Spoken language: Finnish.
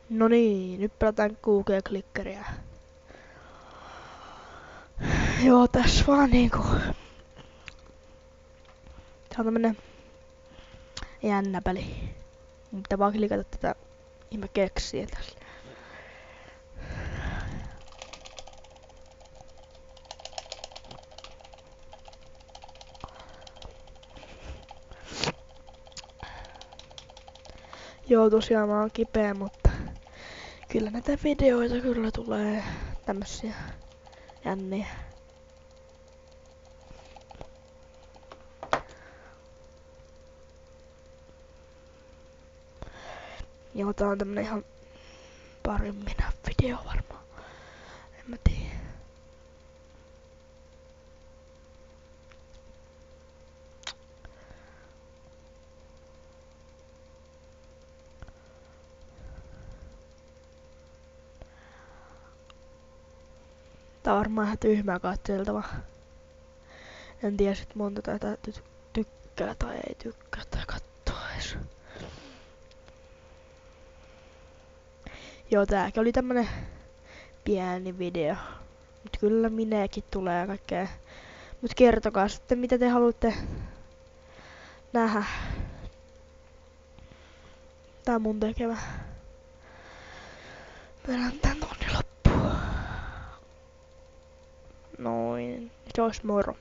No niin, nyt pelataan Google Clickeria. Joo, tässä vaan niinku... Tää on tämmönen jännä peli. Mun pitää vaan klikata tätä ihme keksiä tässä. Joo, tosiaan mä oon kipeä, mutta kyllä näitä videoita kyllä tulee tämmösiä jänniä. Joo, tää on tämmönen ihan parin minä video varmaan. En mä tiedä. Tää on varmaan ihan tyhmää katseltavaa. En tiedä sit monta tätä tykkää tai ei tykkää tai kattoo ees. Joo, tääkin oli tämmönen pieni video. Mut kyllä minäkin tulee kaikkea. Mut kertokaa sitten mitä te haluatte nähdä. Tää on mun tekevä. Perään tän tonne loppuun. Noin. Se ois moro.